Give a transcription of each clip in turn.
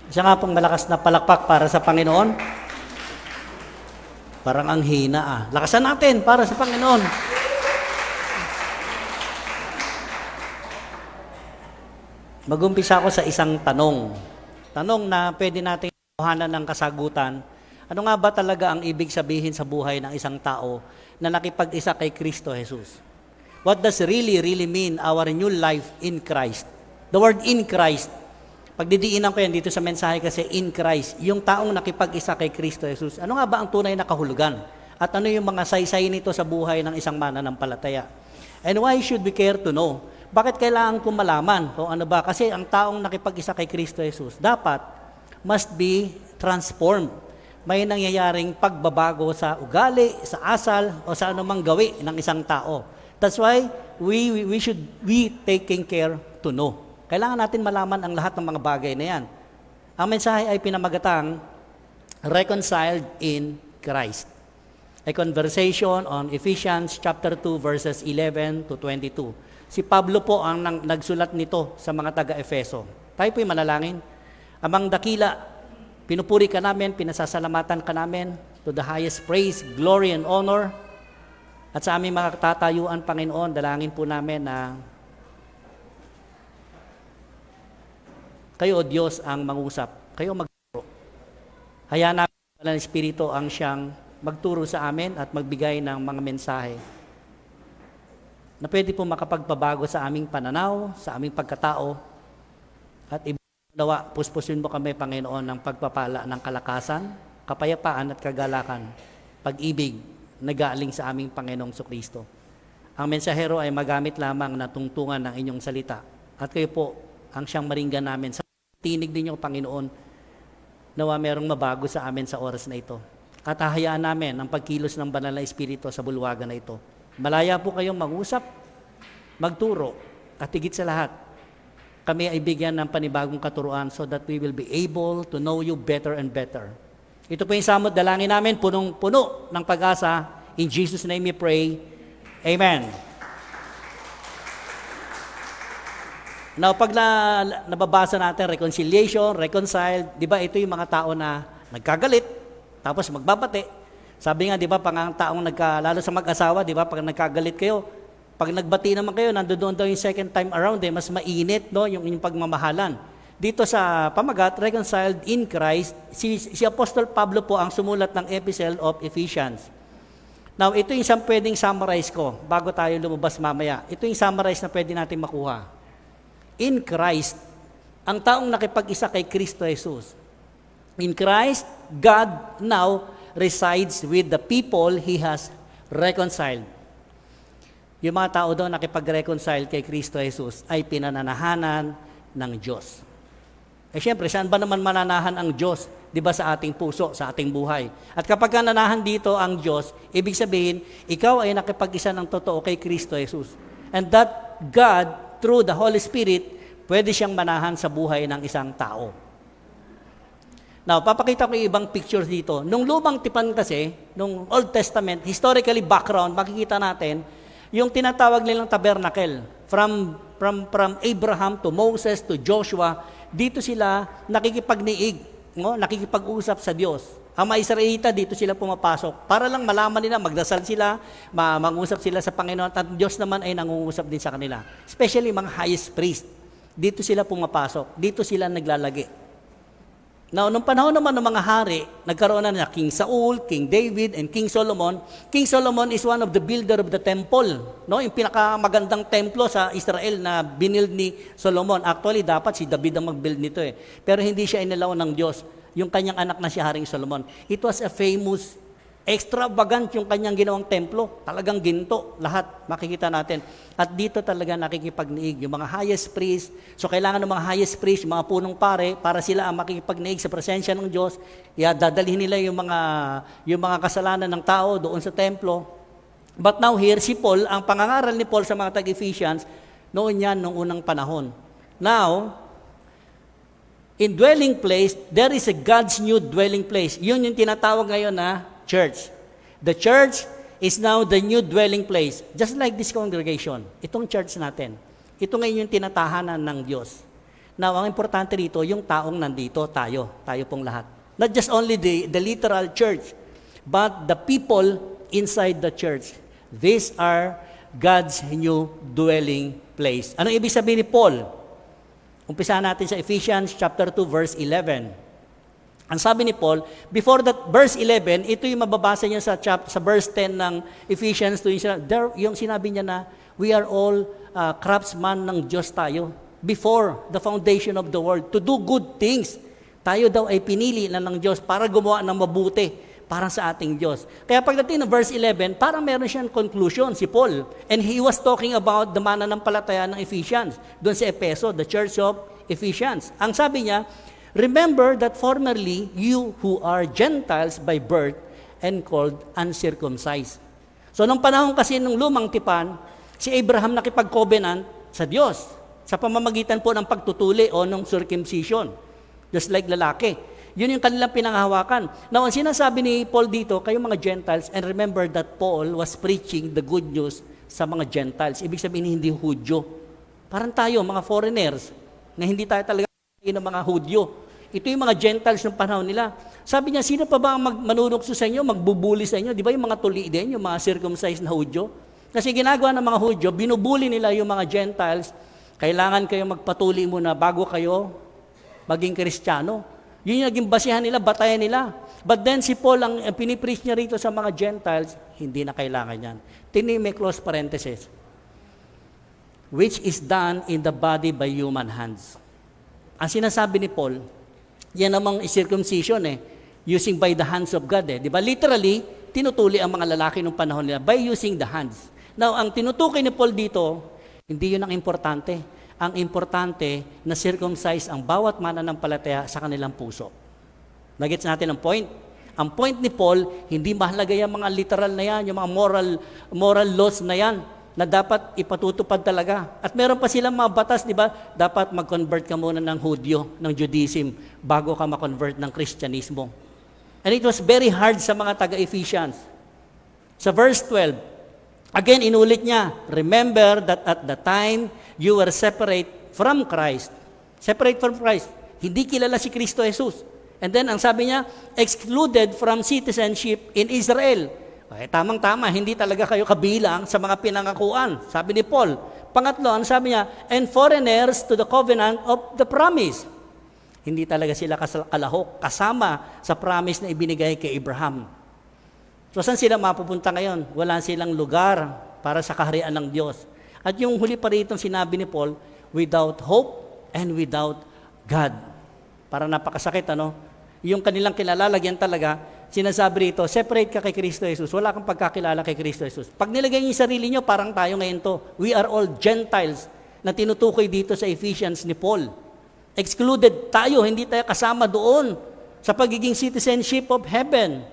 Isa nga pong malakas na palakpak para sa Panginoon. Parang ang hina Lakasan natin para sa Panginoon. Mag-umpisa ako sa isang tanong. Tanong na pwede natin kuhanan ng kasagutan. Ano nga ba talaga ang ibig sabihin sa buhay ng isang tao na nakipag-isa kay Kristo Jesus? What does really mean our new life in Christ? The word in Christ, pagdidiinan ko yan dito sa mensahe kasi in Christ, yung taong nakipag-isa kay Kristo Jesus. Ano nga ba ang tunay na kahulugan? At ano yung mga saysay nito sa buhay ng isang mananampalataya? And why should we care to know? Bakit kailangan kong malaman kung ano ba? Kasi ang taong nakipag-isa kay Kristo Jesus, dapat must be transformed. May nangyayaring pagbabago sa ugali, sa asal, o sa anumang gawi ng isang tao. That's why we should be taking care to know. Kailangan natin malaman ang lahat ng mga bagay na yan. Ang mensahe ay pinamagatang reconciled in Christ. A conversation on Ephesians chapter 2 verses 11 to 22. Si Pablo po ang nagsulat nito sa mga taga-Efeso. Tayo po'y manalangin. Amang dakila, pinupuri ka namin, pinasasalamatan ka namin to the highest praise, glory, and honor. At sa aming mga katatayuan, Panginoon, dalangin po namin na kayo, O Diyos, ang mangusap. Kayo magturo. Hayaan namin ang Espiritu ang siyang magturo sa amin at magbigay ng mga mensahe na pwede po makapagpabago sa aming pananaw, sa aming pagkatao, at ibinawa, puspusin mo kami, Panginoon, ng pagpapala ng kalakasan, kapayapaan at kagalakan, pag-ibig na galing sa aming Panginoong Kristo. Ang mensahero ay magamit lamang na tungtungan ng inyong salita. At kayo po ang siyang maringgan namin. Sa tinig ninyo, Panginoon, nawa merong mabago sa amin sa oras na ito. At hahayaan namin ang pagkilos ng banal na Espiritu sa bulwagan na ito. Malaya po kayong mag-usap, magturo, at higit sa lahat, kami ay bigyan ng panibagong katuruan so that we will be able to know you better and better. Ito po yung samot dalangin namin, punong-puno ng pag-asa. In Jesus' name we pray. Amen. Now, pag nababasa natin, reconciliation, reconciled, di ba ito yung mga tao na nagkagalit, tapos magbabate. Sabi nga, di ba, pang ang taong lalo sa mag-asawa, di ba, pag nagkagalit kayo, pag nagbati naman kayo, nandoon daw yung second time around, mas mainit, no, yung inyong pagmamahalan. Dito sa pamagat, reconciled in Christ, si Apostol Pablo po ang sumulat ng Epistle of Ephesians. Now, ito yung isang pwedeng summarize ko, bago tayo lumabas mamaya. Ito yung summarize na pwede natin makuha. In Christ, ang taong nakipag-isa kay Kristo Jesus. In Christ, God now resides with the people He has reconciled. Yung mga tao doon nakipag-reconcile kay Kristo Jesus ay pinananahanan ng Diyos. Siyempre, saan ba naman mananahan ang Diyos? Di ba sa ating puso, sa ating buhay? At kapag nanahan dito ang Diyos, ibig sabihin, ikaw ay nakipag-isa ng totoo kay Kristo Jesus. And that God, through the Holy Spirit, pwede siyang manahan sa buhay ng isang tao. Now, papakita ko yung ibang pictures dito. Nung lumang tipan kasi, nung Old Testament, historically background, makikita natin, yung tinatawag nilang tabernacle, from Abraham to Moses to Joshua, dito sila nakikipagniig, no? Nakikipag-usap sa Diyos. Ang mga Israelita, dito sila pumapasok. Para lang malaman nila, magdasal sila, mangusap sila sa Panginoon, at Diyos naman ay nangungusap din sa kanila. Especially mga highest priest. Dito sila pumapasok. Dito sila naglalagi. Now, nung panahon naman ng mga hari, nagkaroon na King Saul, King David, and King Solomon. King Solomon is one of the builder of the temple. No? Yung pinakamagandang templo sa Israel na binild ni Solomon. Actually, dapat si David ang mag-build nito eh. Pero hindi siya inalaw ng Diyos. Yung kanyang anak na si Haring Solomon. It was a famous, extravagant yung kanyang ginawang templo. Talagang ginto, lahat makikita natin. At dito talaga nakikipagniig yung mga highest priest. So kailangan ng mga highest priest, yung mga punong pare, para sila ang makikipagniig sa presensya ng Diyos. Dadalhin nila yung mga kasalanan ng tao doon sa templo. But now here, si Paul, ang pangangaral ni Paul sa mga tag-Ephesians, noon yan, noong unang panahon. Now, in dwelling place, there is a God's new dwelling place. Yun yung tinatawag ngayon na church. The church is now the new dwelling place. Just like this congregation. Itong church natin. Ito ngayon yung tinatahanan ng Diyos. Now, ang importante rito, yung taong nandito, tayo pong lahat. Not just only the literal church, but the people inside the church. These are God's new dwelling place. Anong ibig sabihin ni Paul? Umpisa natin sa Ephesians chapter 2, verse 11. Ang sabi ni Paul, before that verse 11, ito yung mababasa niya sa verse 10 ng Ephesians 2, yung sinabi niya na, we are all craftsman ng Diyos tayo. Before the foundation of the world, to do good things. Tayo daw ay pinili na ng Diyos para gumawa ng mabuti para sa ating Diyos. Kaya pagdating ng verse 11, parang meron siyang conclusion, si Paul. And he was talking about the mananampalataya ng Ephesians, doon sa Epeso, the church of Ephesians. Ang sabi niya, remember that formerly you who are Gentiles by birth and called uncircumcised. So nung panahon kasi nung lumang tipan, si Abraham nakipag-covenant sa Diyos sa pamamagitan po ng pagtutuli o ng circumcision. Just like lalaki. Yun yung kanilang pinanghahawakan. Now, ang sinasabi ni Paul dito, kayong mga Gentiles, and remember that Paul was preaching the good news sa mga Gentiles. Ibig sabihin, hindi Hudyo. Parang tayo, mga foreigners, na hindi tayo talaga ng mga Hudyo. Ito yung mga Gentiles ng panahon nila. Sabi niya, sino pa ba ang manunukso sa inyo, magbubuli sa inyo? Di ba yung mga tuli din, yung mga circumcised na Hudyo? Kasi ginagawa ng mga Hudyo, binubuli nila yung mga Gentiles. Kailangan kayo magpatuli muna bago kayo maging Kristiyano. Yun yung naging basihan nila, batayan nila. But then si Paul, ang pinipreach niya rito sa mga Gentiles, hindi na kailangan yan. May close parenthesis. Which is done in the body by human hands. Ang sinasabi ni Paul, yan namang circumcision using by the hands of God Di ba? Literally, tinutuli ang mga lalaki ng panahon nila by using the hands. Now, ang tinutukoy ni Paul dito, hindi yun ang importante. Ang importante na circumcise ang bawat mananampalataya sa kanilang puso. Nagets natin ang point? Ang point ni Paul, hindi mahalaga yung mga literal na yan, yung mga moral laws na yan, na dapat ipatutupad talaga. At meron pa silang mga batas, di ba? Dapat mag-convert ka muna ng Hudyo, ng Judaism, bago ka ma-convert ng Kristyanismo. And it was very hard sa mga taga-Ephesians. Sa verse 12, again, inulit niya, remember that at the time you were separate from Christ. Separate from Christ. Hindi kilala si Kristo Jesus. And then, ang sabi niya, excluded from citizenship in Israel. Okay, tamang-tama, hindi talaga kayo kabilang sa mga pinangakuan. Sabi ni Paul. Pangatlo, ang sabi niya, and foreigners to the covenant of the promise. Hindi talaga sila kalahok, kasama sa promise na ibinigay kay Abraham. So, saan sila mapupunta ngayon? Wala silang lugar para sa kaharian ng Diyos. At yung huli pa rito sinabi ni Paul, without hope and without God. Para napakasakit, Yung kanilang kilalalagyan talaga, sinasabi rito, separate ka kay Kristo Jesus. Wala kang pagkakilala kay Kristo Jesus. Pag nilagay niyo yung sarili niyo, parang tayo ngayon to. We are all Gentiles na tinutukoy dito sa Ephesians ni Paul. Excluded tayo, hindi tayo kasama doon sa pagiging citizenship of heaven.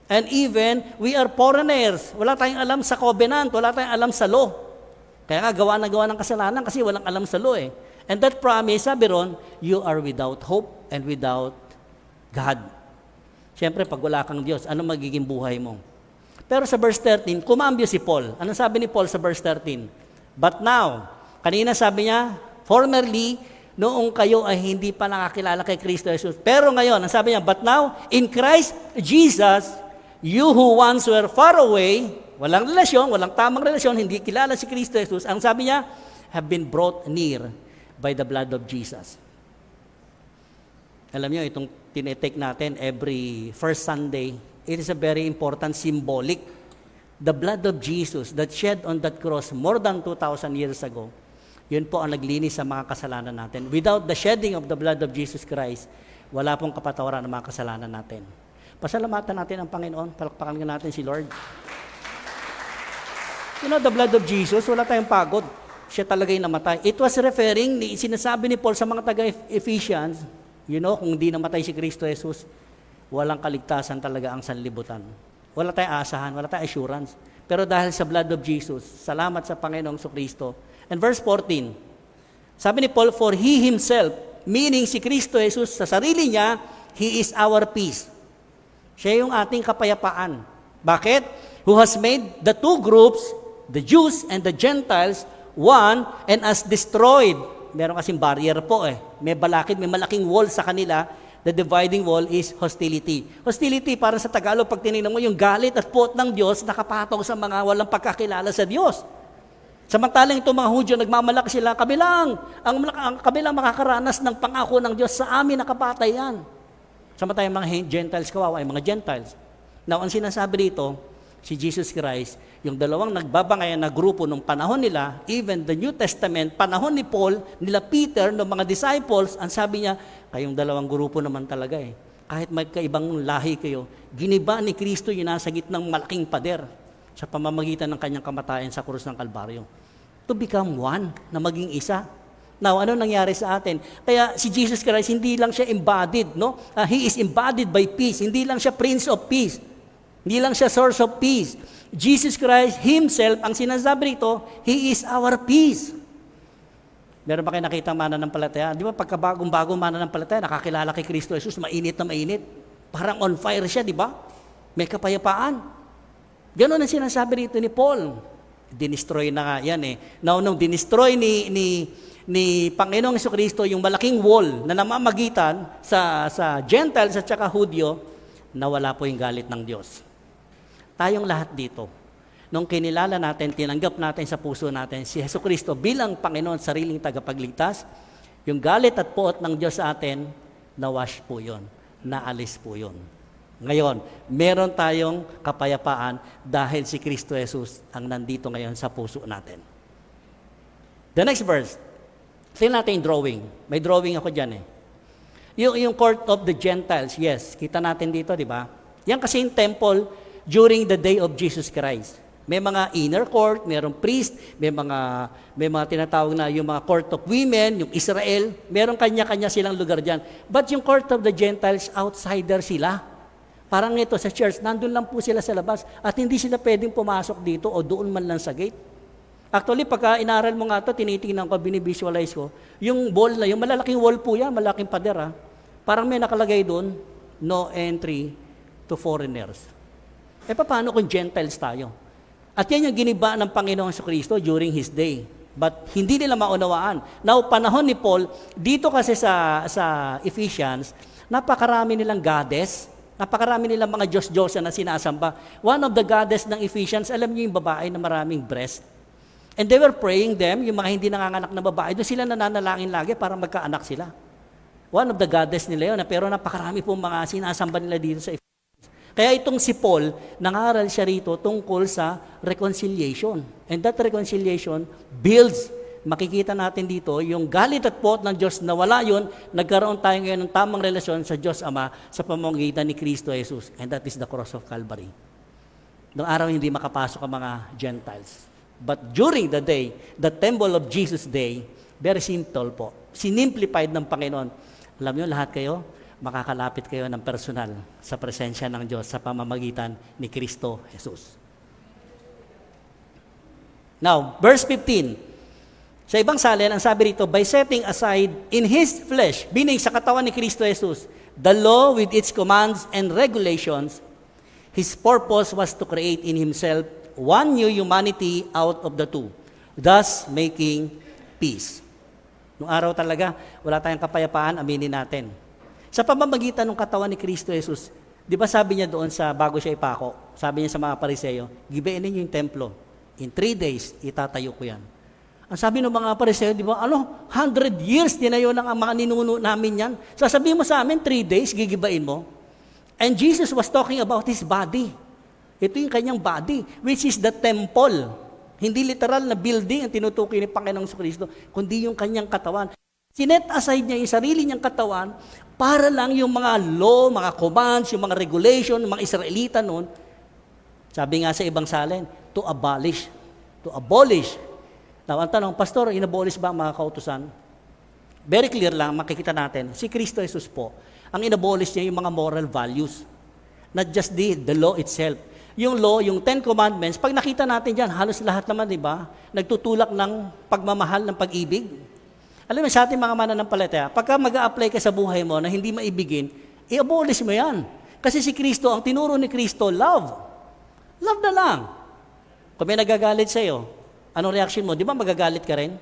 And even, we are foreigners. Wala tayong alam sa covenant, wala tayong alam sa law. Kaya nga, gawa ng kasalanan kasi walang alam sa law And that promise, sabi ron, you are without hope and without God. Siyempre, pag wala kang Diyos, ano magiging buhay mo? Pero sa verse 13, kumambyo si Paul. Anong sabi ni Paul sa verse 13? But now, kanina sabi niya, formerly, noong kayo ay hindi pa nakakilala kay Kristo Jesus. Pero ngayon, ang sabi niya, but now, in Christ Jesus, you who once were far away, walang relasyon, walang tamang relasyon, hindi kilala si Kristo Jesus, ang sabi niya, have been brought near by the blood of Jesus. Alam niyo, itong tinetake natin every first Sunday, it is a very important symbolic. The blood of Jesus that shed on that cross more than 2,000 years ago, yun po ang naglinis sa mga kasalanan natin. Without the shedding of the blood of Jesus Christ, wala pong kapatawaran ng mga kasalanan natin. Pasalamatan natin ang Panginoon, palakpakan natin si Lord. The blood of Jesus, wala tayong pagod. Siya talaga yung namatay. It was referring, sinasabi ni Paul sa mga taga-Ephesians, kung di namatay si Kristo Jesus, walang kaligtasan talaga ang sanlibutan. Wala tayong asahan, wala tayong assurance. Pero dahil sa blood of Jesus, salamat sa Panginoong Kristo. And verse 14, sabi ni Paul, for He Himself, meaning si Kristo Jesus, sa sarili niya, He is our peace. Siya yung ating kapayapaan. Bakit? Who has made the two groups, the Jews and the Gentiles, one, and has destroyed. Meron kasing barrier po may balakid, may malaking wall sa kanila. The dividing wall is hostility. Hostility, para sa Tagalog, pag tinignan mo, yung galit at puot ng Diyos nakapatong sa mga walang pagkakilala sa Diyos. Samantalang itong mga Hudyo, nagmamalaki sila, ang kabilang makakaranas ng pangako ng Diyos sa amin nakapatay yan. Samantalang mga Gentiles, kawawa, ay mga Gentiles. Now, ang sinasabi dito, si Jesus Christ, yung dalawang nagbabangayan na grupo nung panahon nila, even the New Testament, panahon ni Paul, nila Peter, ng mga disciples, ang sabi niya, kayong dalawang grupo naman talaga eh. Kahit magkaibang lahi kayo, giniba ni Kristo yung nasa gitnang malaking pader sa pamamagitan ng kanyang kamatayan sa krus ng Kalbaryo. To become one, na maging isa. Now, ano nangyari sa atin? Kaya si Jesus Christ, hindi lang siya embodied, no? He is embodied by peace. Hindi lang siya Prince of Peace. Hindi lang siya source of peace. Jesus Christ Himself, ang sinasabi rito, He is our peace. Meron ba kayo nakita mananampalataya? Di ba pagkabagong-bagong mananampalataya, nakakilala kay Kristo Jesus, mainit na mainit. Parang on fire siya, di ba? May kapayapaan. Ganon ang sinasabi rito ni Paul. Dinestroy na nga yan eh. Now, nung dinestroy ni Panginoong Jesucristo yung malaking wall na namamagitan sa Gentiles at saka Hudyo, nawala po yung galit ng Diyos. Tayong lahat dito, nung kinilala natin, tinanggap natin sa puso natin si Jesucristo bilang Panginoon, sariling tagapagligtas, yung galit at puot ng Diyos sa atin, nawash po yun, naalis po yun. Ngayon, meron tayong kapayapaan dahil si Kristo Jesus ang nandito ngayon sa puso natin. The next verse, tingnan natin yung drawing. May drawing ako dyan eh. Yung court of the Gentiles, yes, kita natin dito, di ba? Yan kasi yung temple during the day of Jesus Christ. May mga inner court, mayroong priest, may mga tinatawag na yung mga court of women, yung Israel, merong kanya-kanya silang lugar dyan. But yung court of the Gentiles, outsider sila. Parang ito sa church, nandun lang po sila sa labas at hindi sila pwedeng pumasok dito o doon man lang sa gate. Actually, pagka inaral mo nga ito, tinitingnan ko, binivisualize ko, yung wall na, yung malalaking wall po yan, malaking pader parang may nakalagay doon, no entry to foreigners. Paano kung Gentiles tayo? At yan yung giniba ng Panginoong Jesucristo during His day. But hindi nila maunawaan. Now, panahon ni Paul, dito kasi sa Ephesians, napakarami nilang goddess, napakarami nilang mga Diyos-Diyosan na sinasamba. One of the goddess ng Ephesians, alam niyo yung babae na maraming breast? And they were praying them, yung mga hindi nanganganak na babae, doon sila nananalangin lagi para magkaanak sila. One of the goddess nila yun, pero napakarami pong mga sinasamba nila dito sa Ephesians. Kaya itong si Paul, nangaral siya rito tungkol sa reconciliation. And that reconciliation builds, makikita natin dito, yung galit at puot ng Diyos na wala yun, nagkaroon tayo ngayon ng tamang relasyon sa Diyos Ama sa pamamagitan ni Kristo Jesus. And that is the cross of Calvary. Noong araw hindi makapasok ang mga Gentiles. But during the day, the temple of Jesus Day, very simple po. Sinimplified ng Panginoon. Alam niyo, lahat kayo, makakalapit kayo ng personal sa presensya ng Diyos sa pamamagitan ni Kristo Jesus. Now, verse 15. Sa ibang salin, ang sabi rito, by setting aside in His flesh, meaning sa katawan ni Kristo Jesus, the law with its commands and regulations, His purpose was to create in Himself one new humanity out of the two, thus making peace. Noong araw talaga, wala tayong kapayapaan, aminin natin. Sa pamamagitan ng katawan ni Kristo Jesus, di ba sabi niya doon sa bago siya ipako, sabi niya sa mga Pariseo, gibain ninyo yung templo. In 3 days, itatayo ko yan. Ang sabi ng mga Pariseo, di ba, 100 years tinayo ng mga ninuno namin yan. Sasabihin mo sa amin, 3 days, gigibain mo. And Jesus was talking about His body. Ito yung kanyang body, which is the temple. Hindi literal na building ang tinutukoy ni Panginoong Jesucristo, kundi yung kanyang katawan. Sinet aside niya yung sarili niyang katawan para lang yung mga law, mga commands, yung mga regulation, mga Israelita noon, sabi nga sa ibang salin, to abolish. To abolish. Now, ang tanong, Pastor, inabolish ba ang mga kautusan? Very clear lang, makikita natin, si Kristo Jesus po, ang inabolish niya yung mga moral values. Not just the law itself. Yung law, yung 10 Commandments, pag nakita natin dyan, halos lahat naman, di ba, nagtutulak ng pagmamahal, ng pag-ibig. Alam mo, sa ating mga mananampalataya, pagka mag-a-apply ka sa buhay mo na hindi maibigin, i-abolish mo yan. Kasi si Kristo, ang tinuro ni Kristo, love. Love na lang. Kung may nagagalit sa'yo, anong reaction mo? Di ba magagalit ka rin?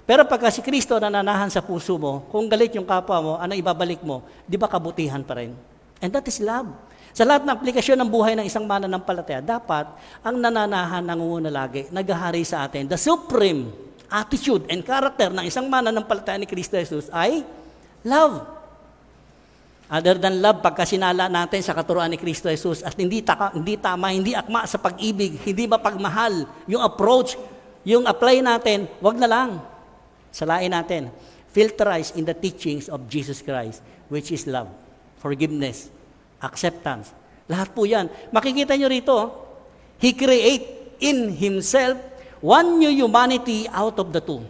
Pero pagka si Kristo nananahan sa puso mo, kung galit yung kapwa mo, ano ibabalik mo? Di ba kabutihan pa rin? And that is love. Sa lahat ng aplikasyon ng buhay ng isang mananampalataya, dapat ang nananahan nangunguna lagi, naghahari sa atin. The supreme attitude and character ng isang mananampalataya ni Kristo Jesus ay love. Other than love, pagka sinala natin sa katuruan ni Kristo Jesus at hindi tama, hindi akma sa pag-ibig, hindi mapagmahal, yung approach, yung apply natin, wag na lang. Salain natin. Filterize in the teachings of Jesus Christ, which is love, forgiveness, acceptance. Lahat po yan. Makikita nyo rito, He create in Himself one new humanity out of the two.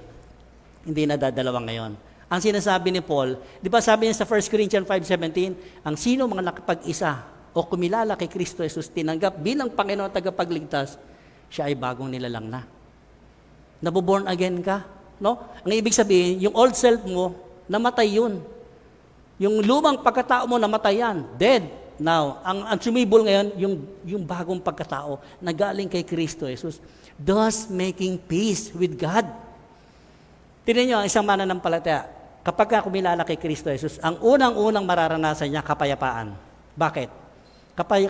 Hindi na dadalawang ngayon. Ang sinasabi ni Paul, di ba sabi niya sa 1 Corinthians 5:17, ang sino mga nakapag-isa o kumilala kay Kristo Jesus, tinanggap bilang Panginoon at tagapagligtas, siya ay bagong nilalang na. Naboborn again ka. No? Ang ibig sabihin, yung old self mo, namatay yun. Yung lumang pagkatao mo, namatay yan. Dead. Now, ang sumibol ngayon, yung bagong pagkatao na galing kay Kristo Jesus, thus making peace with God. Tingnan nyo, ang isang mananampalataya, kapag ka kumilala kay Kristo Jesus, ang unang-unang mararanasan niya, kapayapaan. Bakit?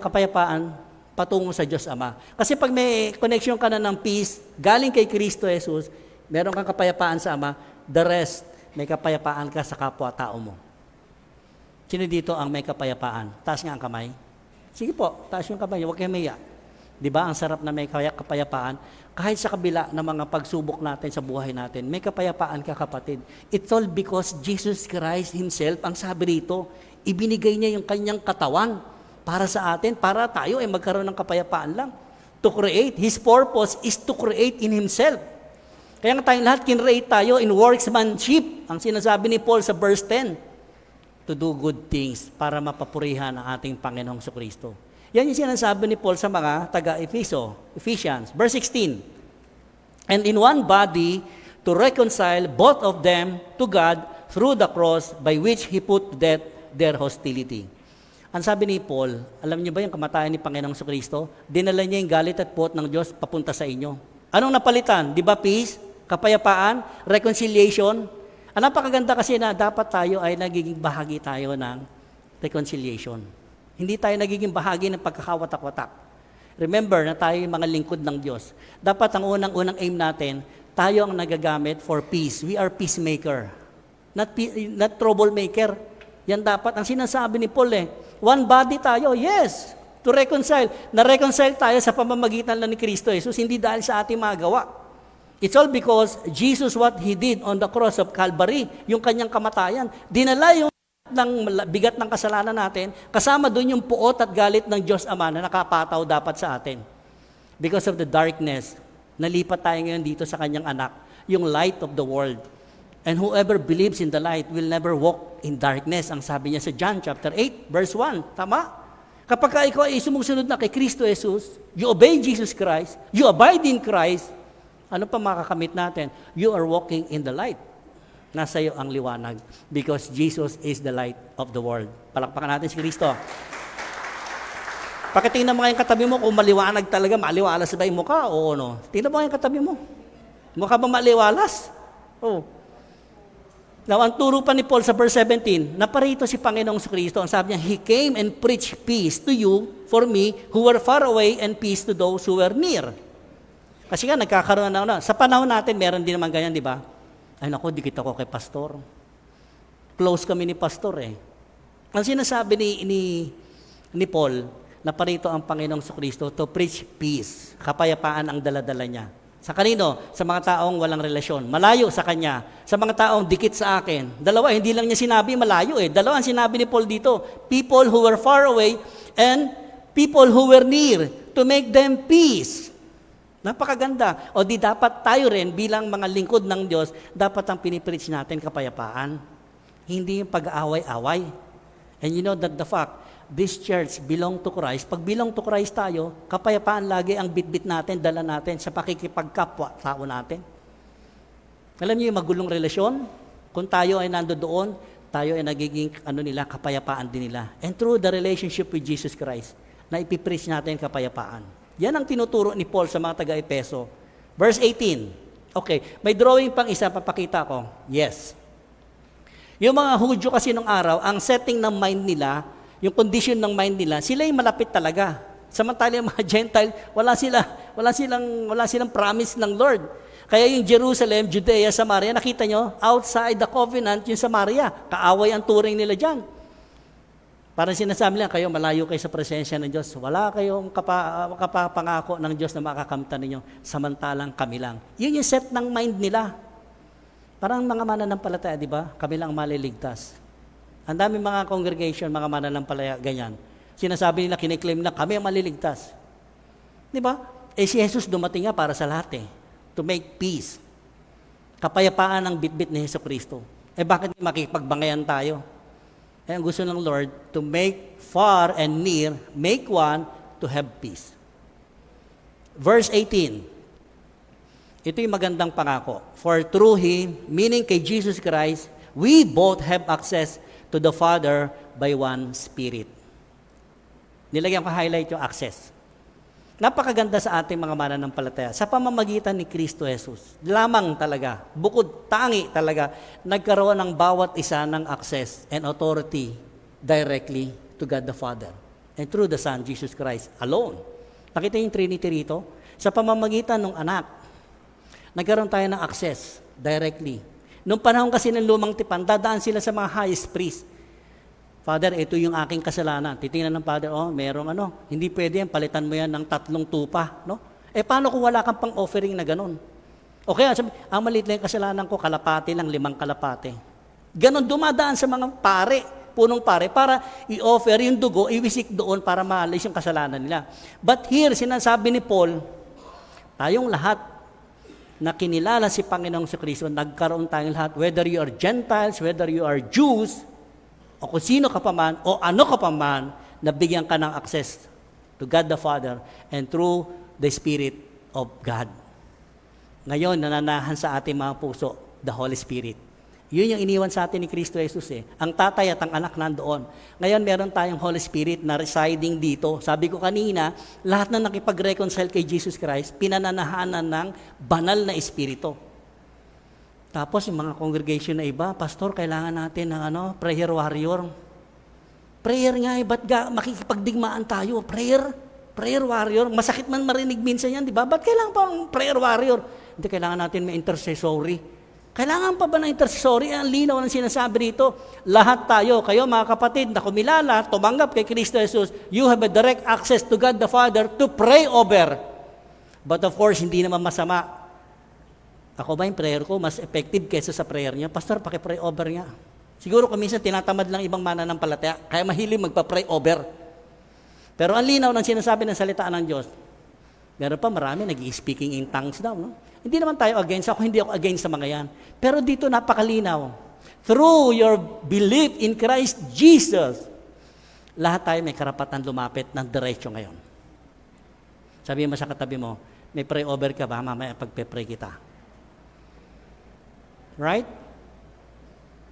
Kapayapaan patungo sa Diyos Ama. Kasi pag may connection ka na ng peace, galing kay Kristo Jesus, meron kang kapayapaan sa Ama, the rest, may kapayapaan ka sa kapwa-tao mo. Sino dito ang may kapayapaan? Taas nga ang kamay. Sige po, taas yung kamay, huwag kayo maya. Di ba, ang sarap na may kapayapaan? Kahit sa kabila ng mga pagsubok natin sa buhay natin, may kapayapaan ka, kapatid. It's all because Jesus Christ Himself, ang sabi rito, ibinigay niya yung kanyang katawan para sa atin, para tayo ay magkaroon ng kapayapaan lang. To create, His purpose is to create in Himself. Kaya nga tayong lahat, kinreate tayo in workmanship. Ang sinasabi ni Paul sa verse 10, to do good things para mapapurihan ang ating Panginoong Kristo. Yan yung sinasabi ni Paul sa mga Ephesians. Verse 16, and in one body to reconcile both of them to God through the cross by which He put to death their hostility. Ang sabi ni Paul, alam niyo ba yung kamatayan ni Panginoong Kristo? Dinala niya yung galit at puot ng Diyos papunta sa inyo. Anong napalitan? Di ba peace? Kapayapaan, reconciliation. Ang napakaganda kasi na dapat tayo ay nagiging bahagi tayo ng reconciliation. Hindi tayo nagiging bahagi ng pagkakawatak-watak. Remember na tayo yung mga lingkod ng Diyos. Dapat ang unang-unang aim natin, tayo ang nagagamit for peace. We are peacemaker. Not troublemaker. Yan dapat. Ang sinasabi ni Paul one body tayo, yes, to reconcile. Na-reconcile tayo sa pamamagitan lang ni Kristo Jesus, hindi dahil sa ating mga gawa. It's all because Jesus, what He did on the cross of Calvary, yung kanyang kamatayan, dinala yung bigat ng kasalanan natin, kasama doon yung puot at galit ng Diyos Ama na nakapataw dapat sa atin. Because of the darkness, nalipat tayo ngayon dito sa kanyang anak, yung light of the world. And whoever believes in the light will never walk in darkness. Ang sabi niya sa John chapter 8, verse 1. Tama? Kapag ikaw ay sumusunod na kay Kristo Jesus, you obey Jesus Christ, you abide in Christ, ano pa makakamit natin? You are walking in the light. Nasa iyo ang liwanag because Jesus is the light of the world. Palakpakan natin si Kristo. Pakitingnan mo yung katabi mo kung maliwanag talaga, maliwalas ba yung mukha o ano? Tingnan mo yung katabi mo. Mukha ba maliwalas? Oh. Now, ang turo pa ni Paul sa verse 17, naparito si Panginoong Kristo. Ang sabi niya, He came and preached peace to you, for me, who were far away, and peace to those who were near. Kasi nga, nagkakaroon na. Sa panahon natin, meron din naman ganyan, di ba? Ay naku, dikit ako kay pastor. Close kami ni pastor Ang sinasabi ni Paul, na parito ang Panginoong Kristo to preach peace. Kapayapaan ang daladala niya. Sa kanino? Sa mga taong walang relasyon. Malayo sa kanya. Sa mga taong dikit sa akin. Dalawa, hindi lang niya sinabi malayo Dalawa ang sinabi ni Paul dito. People who were far away and people who were near to make them peace. Napakaganda. O di dapat tayo rin bilang mga lingkod ng Diyos, dapat ang pinipreach natin kapayapaan. Hindi yung pag-aaway-away. And you know that the fact, this church belong to Christ. Pag belong to Christ tayo, kapayapaan lagi ang bitbit natin, dala natin sa pakikipagkapwa tao natin. Alam niyo yung magulong relasyon? Kung tayo ay nando doon, tayo ay nagiging kapayapaan din nila. And through the relationship with Jesus Christ, na ipipreach natin kapayapaan. Yan ang tinuturo ni Paul sa mga taga-Epeso. Verse 18, Okay, may drawing pang isa, papakita ko. Yes. Yung mga Hudyo kasi nung araw, ang setting ng mind nila, yung condition ng mind nila, sila yung malapit talaga. Samantala yung mga Gentile, wala silang promise ng Lord. Kaya yung Jerusalem, Judea, Samaria, nakita nyo, outside the covenant, yung Samaria, kaaway ang turing nila dyan. Parang sinasabi lang, kayo malayo kayo sa presensya ng Diyos. Wala kayong kapapangako ng Diyos na makakamtan ninyo, samantalang kami lang. Yun yung set ng mind nila. Parang mga mananampalataya, di ba? Kami lang maliligtas. Ang dami mga congregation, mga mananampalataya, ganyan. Sinasabi nila, kiniklaim na kami ang maliligtas. Di ba? Si Jesus dumating nga para sa lahat to make peace. Kapayapaan ang bitbit ni Jesucristo. Bakit makikipagbangayan tayo? Ang gusto ng Lord, to make far and near, make one to have peace. Verse 18. Ito yung magandang pangako. For through Him, meaning kay Jesus Christ, we both have access to the Father by one Spirit. Nilagyan ko highlight yung access. Napakaganda sa ating mga mananampalataya. Sa pamamagitan ni Kristo Jesus, lamang talaga, bukod tangi talaga, nagkaroon ng bawat isa ng access and authority directly to God the Father. And through the Son, Jesus Christ alone. Nakita yung Trinity rito? Sa pamamagitan ng anak, nagkaroon tayo ng access directly. Noong panahon kasi ng lumang tipan, dadaan sila sa mga highest priest. Father, ito yung aking kasalanan. Titingnan ng Father, merong hindi pwede yan, palitan mo yan ng 3 tupa, no? Paano kung wala kang pang offering na ganun? Okay, sabi, maliit lang yung kasalanan ko, kalapati lang, 5 kalapati. Ganon, dumadaan sa mga pare, punong pare, para i-offer yung dugo, iwisik doon para maalis yung kasalanan nila. But here, sinasabi ni Paul, tayong lahat na kinilala si Panginoong Jesucristo, nagkaroon tayong lahat, whether you are Gentiles, whether you are Jews, o kung sino ka pa man, o ano ka pa man, nabigyan ka ng access to God the Father and through the Spirit of God. Ngayon, nananahan sa ating mga puso, the Holy Spirit. Yun yung iniwan sa atin ni Kristo Jesus Ang tatay at ang anak nandoon. Ngayon, meron tayong Holy Spirit na residing dito. Sabi ko kanina, lahat na nakipag-reconcile kay Jesus Christ, pinananahanan ng banal na Espiritu. Tapos yung mga congregation na iba, Pastor, kailangan natin ng prayer warrior. Prayer nga ba't makikipagdigmaan tayo? Prayer warrior. Masakit man marinig minsan yan, di ba? Ba't kailangan pa ang prayer warrior? Hindi, kailangan natin may intercessory. Kailangan pa ba ng intercessory? Ang linaw ng sinasabi dito. Lahat tayo, kayo mga kapatid na kumilala, tumanggap kay Kristo Jesus, you have a direct access to God the Father to pray over. But of course, hindi naman masama. Ako ba yung prayer ko mas effective kaysa sa prayer niya? Pastor, paki-pray over nga. Siguro kung minsan tinatamad lang ibang mananampalataya, kaya mahilig magpa-pray over. Pero ang linaw ng sinasabi ng salita ng Diyos, meron pa marami nag-i-speaking in tongues daw. No? Hindi naman tayo against, hindi ako against sa mga yan. Pero dito napakalinaw. Through your belief in Christ Jesus, lahat tayo may karapatan lumapit ng diretso ngayon. Sabi mo sa katabi mo, may pray over ka ba? Mamaya pagpe-pray kita. Right?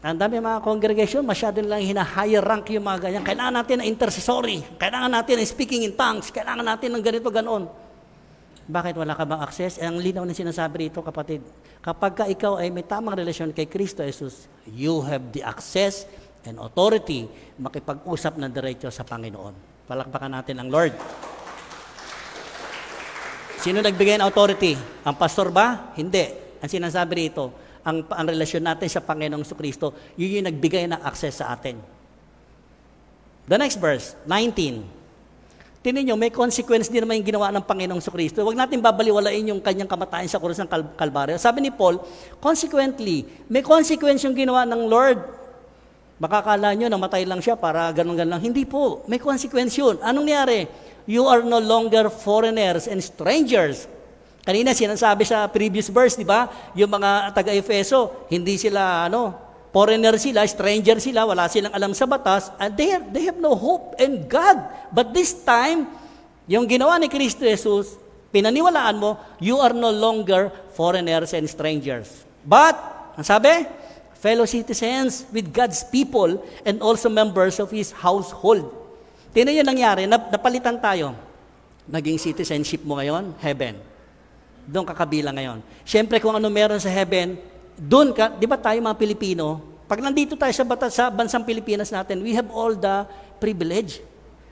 Ang dami mga congregation, masyado lang hina-higher rank yung mga ganyan. Kailangan natin ng intercessory. Kailangan natin ng speaking in tongues. Kailangan natin ng ganito, ganon. Bakit wala ka bang access? Ang linaw na sinasabi rito, kapatid. Kapag ka ikaw ay may tamang relasyon kay Kristo Jesus, you have the access and authority makipag-usap na diretso sa Panginoon. Palakpakan natin ang Lord. Sino nagbigay ng authority? Ang pastor ba? Hindi. Ang sinasabi rito, ang relasyon natin sa Panginoong Jesucristo, yun yung nagbigay ng access sa atin. The next verse, 19. Tingnan nyo, may consequence din naman yung ginawa ng Panginoong Jesucristo. Huwag natin babaliwalain yung kanyang kamatayan sa krus ng Kalbaryo. Sabi ni Paul, consequently, may consequence yung ginawa ng Lord. Makakala nyo, namatay lang siya para ganun-ganun lang. Hindi po, may consequence yun. Anong nangyari? You are no longer foreigners and strangers. Kanina sinasabi sa previous verse, di ba? Yung mga taga-Efeso, hindi sila foreigner sila, stranger sila, wala silang alam sa batas, and they have no hope in God. But this time, yung ginawa ni Kristo Jesus, pinaniwalaan mo, you are no longer foreigners and strangers. But, ang sabi? Fellow citizens with God's people and also members of His household. Tingnan yun nangyari, napalitan tayo. Naging citizenship mo ngayon, heaven. doon ka kabilang ngayon. Siyempre, kung ano meron sa heaven, doon ka, di ba tayo mga Pilipino, pag nandito tayo sa bansang Pilipinas natin, we have all the privilege.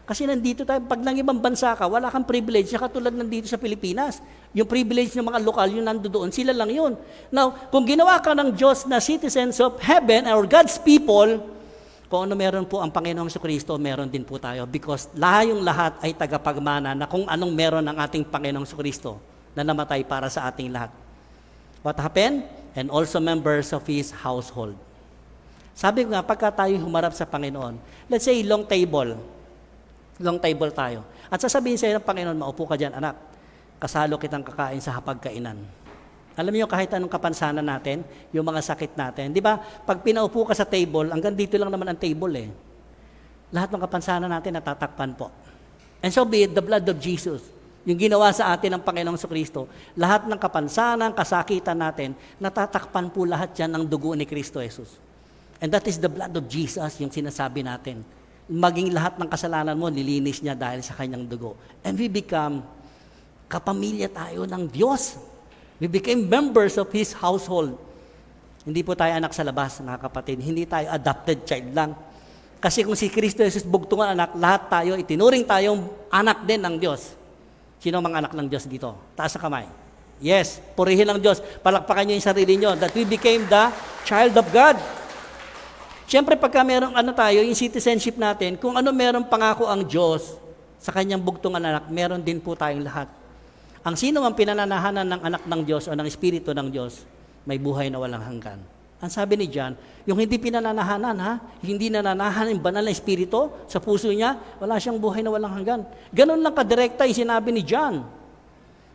Kasi nandito tayo, pag nang ibang bansa ka, wala kang privilege na katulad nandito sa Pilipinas. Yung privilege ng mga lokal, yung nandoon, sila lang yun. Now, kung ginawa ka ng Diyos na citizens of heaven or God's people, kung ano meron po ang Panginoong Kristo, meron din po tayo. Because yung lahat ay tagapagmana na kung anong meron ng ating Panginoong Kristo na namatay para sa ating lahat. What happened? And also members of His household. Sabi ko nga, pagka tayo humarap sa Panginoon, let's say long table tayo. At sasabihin sa'yo ng Panginoon, maupo ka dyan, anak, kasalo kitang kakain sa hapagkainan. Alam niyo, kahit anong kapansanan natin, yung mga sakit natin, di ba, pag pinaupo ka sa table, hanggang dito lang naman ang table eh. Lahat ng kapansanan natin natatakpan po. And so be it, the blood of Jesus, yung ginawa sa atin ng Panginoong Kristo, lahat ng kapansanan, kasakitan natin, natatakpan po lahat yan ng dugo ni Kristo Jesus. And that is the blood of Jesus, yung sinasabi natin. Maging lahat ng kasalanan mo, nilinis niya dahil sa kanyang dugo. And we become kapamilya tayo ng Diyos. We became members of His household. Hindi po tayo anak sa labas, mga kapatid. Hindi tayo adopted child lang. Kasi kung si Kristo Jesus bugtungan anak, lahat tayo, itinuring tayong anak din ng Diyos. Sino ang mga anak ng Diyos dito? Taas sa kamay. Yes, purihin ng Diyos. Palakpakan niyo yung sarili niyo that we became the child of God. Siyempre, pagka merong yung citizenship natin, kung ano merong pangako ang Diyos sa kanyang bugtong anak, meron din po tayong lahat. Ang sino mang pinananahanan ng anak ng Diyos o ng Espiritu ng Diyos, may buhay na walang hanggan. Ang sabi ni John, yung hindi pinananahanan, hindi nananahan yung banal na Espiritu sa puso niya, wala siyang buhay na walang hanggan. Ganun lang kadirekta yung sinabi ni John.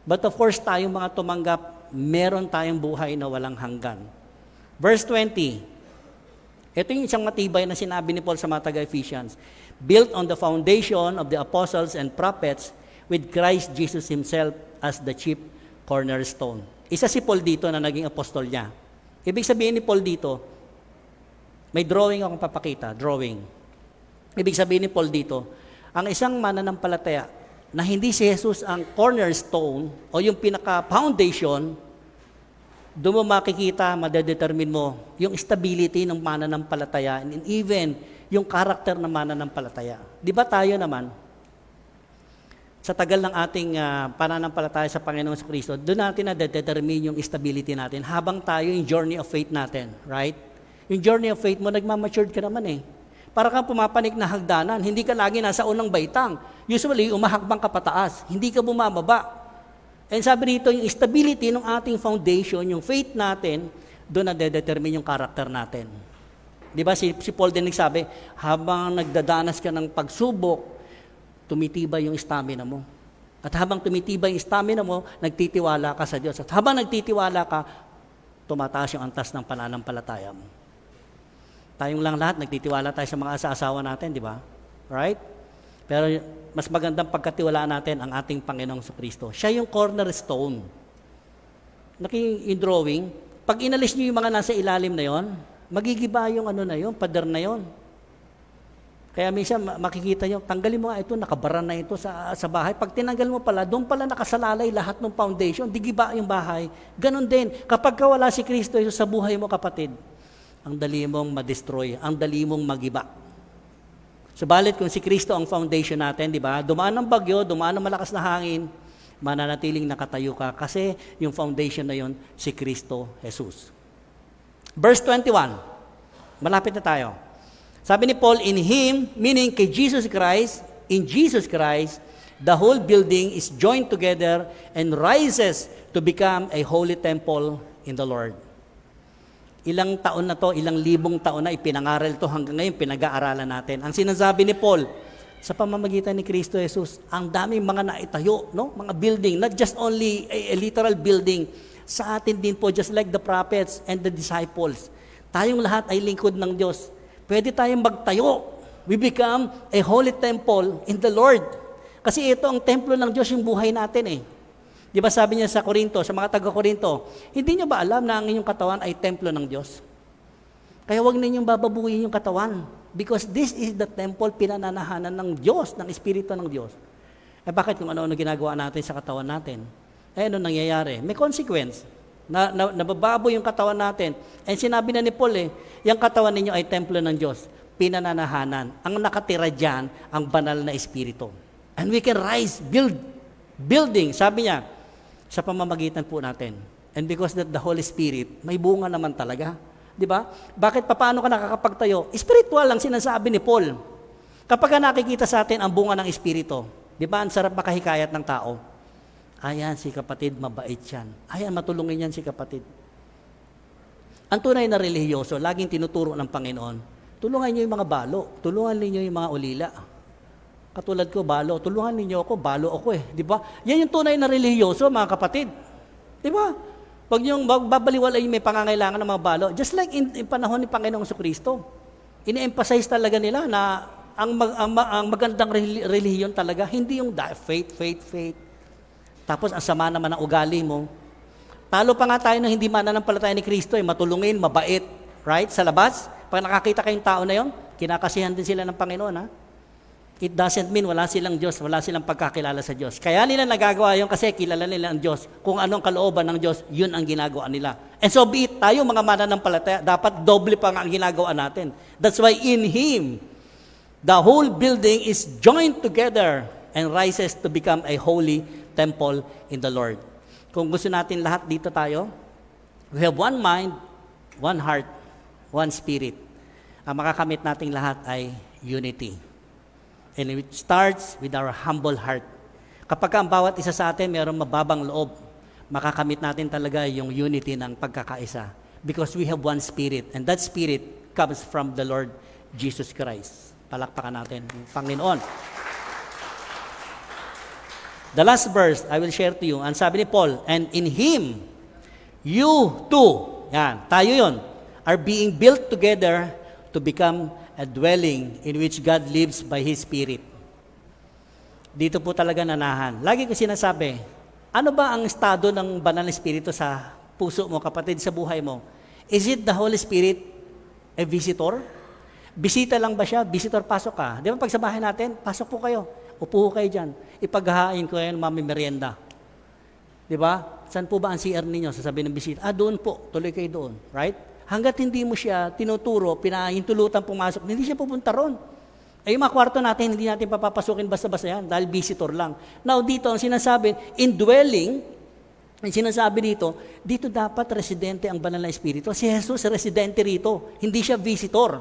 But of course, tayong mga tumanggap, meron tayong buhay na walang hanggan. Verse 20, ito yung isang matibay na sinabi ni Paul sa mga taga-Ephesians. Built on the foundation of the apostles and prophets with Christ Jesus Himself as the chief cornerstone. Isa si Paul dito na naging apostol niya. Ibig sabihin ni Paul dito, may drawing akong papakita, drawing. Ibig sabihin ni Paul dito, ang isang mananampalataya na hindi si Jesus ang cornerstone o yung pinaka-foundation, doon mo makikita, madedetermine mo yung stability ng mananampalataya and even yung karakter ng mananampalataya. Di ba tayo naman, sa tagal ng ating pananampalataya sa Panginoon Kristo, doon natin na-determine yung stability natin habang tayo yung journey of faith natin, right? Yung journey of faith mo, nagmamatured ka naman eh. Para kang pumapanik na hagdanan, hindi ka lagi nasa unang baitang. Usually, umahakbang ka pataas, hindi ka bumababa. And sabi rito, yung stability ng ating foundation, yung faith natin, doon na-determine yung karakter natin. Di ba si Paul din nagsabi, habang nagdadanas ka ng pagsubok, tumitibay yung stamina mo. At habang tumitibay yung stamina mo, nagtitiwala ka sa Diyos. At habang nagtitiwala ka, tumataas yung antas ng pananampalataya mo. Tayong lang lahat, nagtitiwala tayo sa mga asawa natin, di ba? Right? Pero mas magandang pagkatiwalaan natin ang ating Panginoong Kristo. Siya yung cornerstone. Yung drawing, pag inalis niyo yung mga nasa ilalim na yon, magigiba yung pader na yon. Kaya minsan makikita niyo, tanggalin mo nga ito, nakabara na ito sa bahay. Pag tinanggal mo pala, doon pala nakasalalay lahat ng foundation, di giba yung bahay. Ganon din, kapag wala si Kristo sa buhay mo, kapatid, ang dali mong ma-destroy, ang dali mong magiba. Subalit kung si Kristo ang foundation natin, di ba? Dumaan ng bagyo, dumaan ng malakas na hangin, mananatiling nakatayo ka kasi yung foundation na yon si Kristo Jesus. Verse 21. Malapit na tayo. Sabi ni Paul, in Him, meaning kay Jesus Christ, in Jesus Christ, the whole building is joined together and rises to become a holy temple in the Lord. Ilang taon na to, ilang libong taon na ipinangaral to hanggang ngayon pinag-aaralan natin. Ang sinasabi ni Paul, sa pamamagitan ni Kristo Jesus, ang daming mga naitayo, no? Mga building, not just only a literal building, sa atin din po, just like the prophets and the disciples. Tayong lahat ay lingkod ng Diyos. Pwede tayong magtayo. We become a holy temple in the Lord. Kasi ito ang templo ng Diyos, yung buhay natin eh. Di ba sabi niya sa Korinto, sa mga taga-Korinto, hindi niyo ba alam na ang inyong katawan ay templo ng Diyos? Kaya huwag ninyong bababuhin yung katawan. Because this is the temple pinananahanan ng Diyos, ng Espiritu ng Diyos. Eh bakit kung ano-ano ginagawa natin sa katawan natin? Eh, ano nangyayari? May consequence. Nabababo yung katawan natin. And sinabi na ni Paul yung katawan ninyo ay templo ng Diyos, pinananahanan. Ang nakatira dyan, ang banal na espiritu. And we can rise, building, sabi niya, sa pamamagitan po natin. And because that the Holy Spirit, may bunga naman talaga. Di ba? Bakit paano ka nakakapagtayo? Spiritual lang sinasabi ni Paul. Kapag nakikita sa atin ang bunga ng Espiritu, di ba, ang sarap makahikayat ng tao. Ayan, si kapatid, mabait yan. Ayan, matulungin yan si kapatid. Ang tunay na relihiyoso, laging tinuturo ng Panginoon, tulungan niyo yung mga balo, tulungan niyo yung mga ulila. Katulad ko, balo, tulungan niyo ako, balo ako Di ba? Yan yung tunay na relihiyoso, mga kapatid. Di ba? Huwag niyong babaliwalay may pangangailangan ng mga balo. Just like in panahon ni Panginoong Kristo, ine-emphasize talaga nila na ang magandang relihiyon talaga, hindi yung faith. Tapos ang sama naman ng ugali mo. Talo pa nga tayo na hindi mananampalataya ni Kristo, matulungin, mabait. Right? Sa labas, pag nakakita kayong tao na yon, kinakasihan din sila ng Panginoon. Ha? It doesn't mean wala silang Diyos, wala silang pagkakilala sa Diyos. Kaya nila nagagawa yun kasi kilala nila ang Diyos. Kung anong kalooban ng Diyos, yun ang ginagawa nila. And so be it, tayo mga mananampalataya, dapat doble pa nga ang ginagawa natin. That's why in Him, the whole building is joined together and rises to become a holy temple in the Lord. Kung gusto natin lahat dito tayo, we have one mind, one heart, one spirit. Ang makakamit nating lahat ay unity. And it starts with our humble heart. Kapag ang bawat isa sa atin mayroong mababang loob, makakamit natin talaga yung unity ng pagkakaisa. Because we have one spirit, and that spirit comes from the Lord Jesus Christ. Palakpakan natin ang Panginoon. The last verse I will share to you, ang sabi ni Paul, and in Him, you too, yan, tayo yun, are being built together to become a dwelling in which God lives by His Spirit. Dito po talaga nanahan. Lagi ko sinasabi, ano ba ang estado ng banal na Espiritu sa puso mo, kapatid, sa buhay mo? Is it the Holy Spirit a visitor? Bisita lang ba siya? Visitor, pasok ka. Di ba pag sa bahay natin, pasok po kayo. Upo kayo dyan. Ipaghahain ko yan, mami merienda. Di ba? Saan po ba ang CR ninyo? Sasabihin ng bisita, doon po. Tuloy kayo doon. Right? Hanggat hindi mo siya tinuturo, pinahintulutan pumasok, hindi siya pupunta ron. Ay, yung mga kwarto natin, hindi natin papapasukin basta-basta yan, dahil visitor lang. Now, dito, ang sinasabi, indwelling, ang sinasabi dito dapat residente ang banal na Espiritu. Si Jesus, residente rito, hindi siya visitor.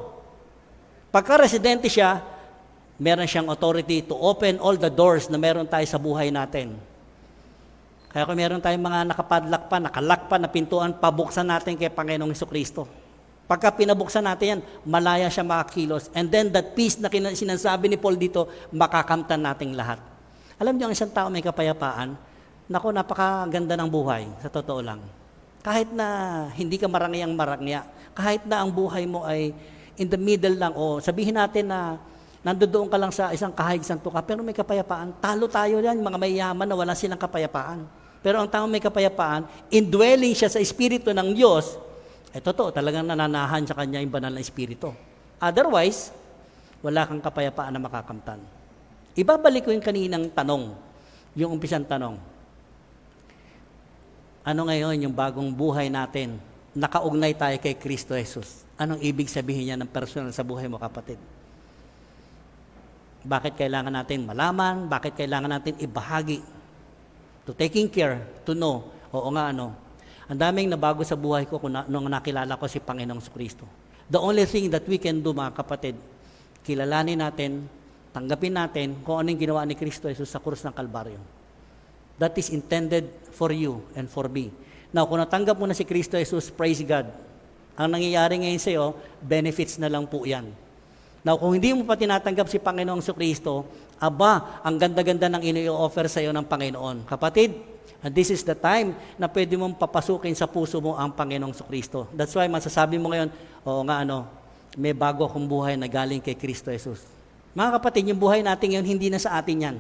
Pagka residente siya, meron siyang authority to open all the doors na meron tayo sa buhay natin. Kaya kung meron tayong mga nakapadlock pa, nakalak pa na pintuan, pabuksan natin kay Panginoong Jesucristo. Pagka pinabuksan natin yan, malaya siya makakilos. And then that peace na sinasabi ni Paul dito, makakamtan nating lahat. Alam niyo, ang isang tao may kapayapaan, naku, napakaganda ng buhay, sa totoo lang. Kahit na hindi ka marangyang-marangya, kahit na ang buhay mo ay in the middle lang, o sabihin natin na nandoon ka lang sa isang kahig santo ka, pero may kapayapaan, talo tayo yan, mga mayayaman na wala silang kapayapaan. Pero ang taong may kapayapaan, indwelling siya sa Espiritu ng Diyos, totoo, talagang nananahan sa kanya yung banal na Espiritu. Otherwise, wala kang kapayapaan na makakamtan. Ibabalik ko yung kaninang tanong, yung umpisang tanong. Ano ngayon yung bagong buhay natin? Nakaugnay tayo kay Kristo Jesus. Anong ibig sabihin niya ng personal sa buhay mo, kapatid? Bakit kailangan natin malaman? Bakit kailangan natin ibahagi? To taking care, to know. Oo nga, ang daming nabago sa buhay ko nung nakilala ko si Panginoong Kristo. The only thing that we can do, mga kapatid, kilalanin natin, tanggapin natin kung anong ginawa ni Kristo Jesus sa krus ng Kalbaryo. That is intended for you and for me. Now, kung natanggap mo na si Kristo Jesus, praise God. Ang nangyayari ngayon sa iyo, benefits na lang po yan. Now, kung hindi mo pa tinatanggap si Panginoong Kristo, ang ganda-ganda ng ino-offer sa iyo ng Panginoon. Kapatid, and this is the time na pwede mong papasukin sa puso mo ang Panginoong Kristo. That's why masasabi mo ngayon, oo nga, may bago akong buhay na galing kay Kristo Jesus. Mga kapatid, yung buhay natin ngayon, hindi na sa atin yan.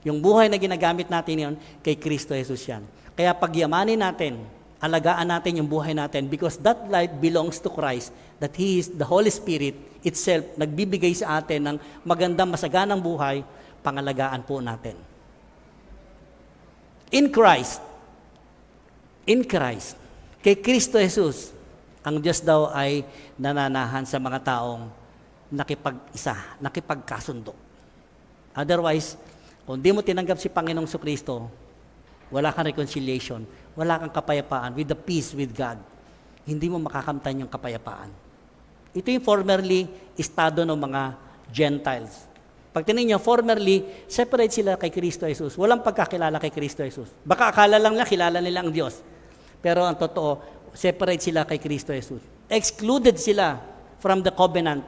Yung buhay na ginagamit natin ngayon, kay Kristo Jesus yan. Kaya pagyamanin natin, alagaan natin yung buhay natin because that life belongs to Christ, that He is the Holy Spirit itself, nagbibigay sa atin ng magandang masaganang buhay, pangalagaan po natin. In Christ, in Christ, kay Kristo Jesus, ang Diyos daw ay nananahan sa mga taong nakipag-isa, nakipagkasundo. Otherwise, kung di mo tinanggap si Panginoong Kristo, wala kang reconciliation, wala kang kapayapaan with the peace with God. Hindi mo makakamtan yung kapayapaan. Ito yung formerly estado ng mga Gentiles. Pag tinignan niyo, formerly, separate sila kay Kristo Jesus. Walang pagkakilala kay Kristo Jesus. Baka akala lang nila, kilala nila ang Diyos. Pero ang totoo, separate sila kay Kristo Jesus. Excluded sila from the covenant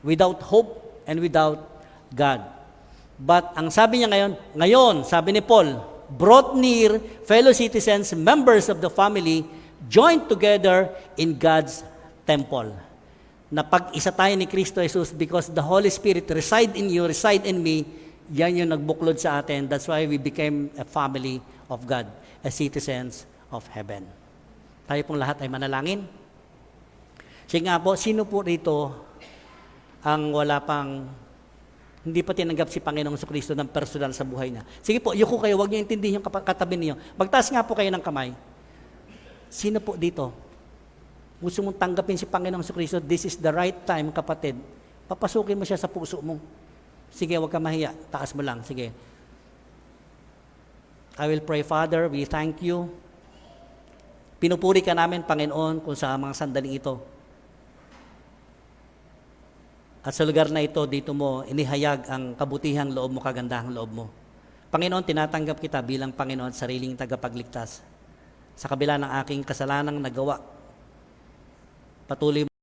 without hope and without God. But ang sabi niya ngayon, sabi ni Paul, brought near, fellow citizens, members of the family, joined together in God's temple. Na pag-isa tayo ni Kristo Jesus because the Holy Spirit reside in you, reside in me, yan yung nagbuklod sa atin. That's why we became a family of God, as citizens of heaven. Tayo pong lahat ay manalangin. Sige nga po, sino po rito ang wala pang, hindi pa tinanggap si Panginoong Kristo ng personal sa buhay niya? Sige po, yuko kayo, huwag niyo intindihin yung katabi niyo. Magtaas nga po kayo ng kamay. Sino po dito? Gusto mong tanggapin si Panginoong Kristo, this is the right time, kapatid. Papasukin mo siya sa puso mo. Sige, huwag ka mahiya. Taas mo lang. Sige. I will pray, Father, we thank you. Pinupuri ka namin, Panginoon, kung sa mga sandaling ito. At sa lugar na ito, dito mo inihayag ang kabutihang loob mo, kagandahang loob mo. Panginoon, tinatanggap kita bilang Panginoon at sariling tagapagligtas. Sa kabila ng aking kasalanang nagawa, patuloy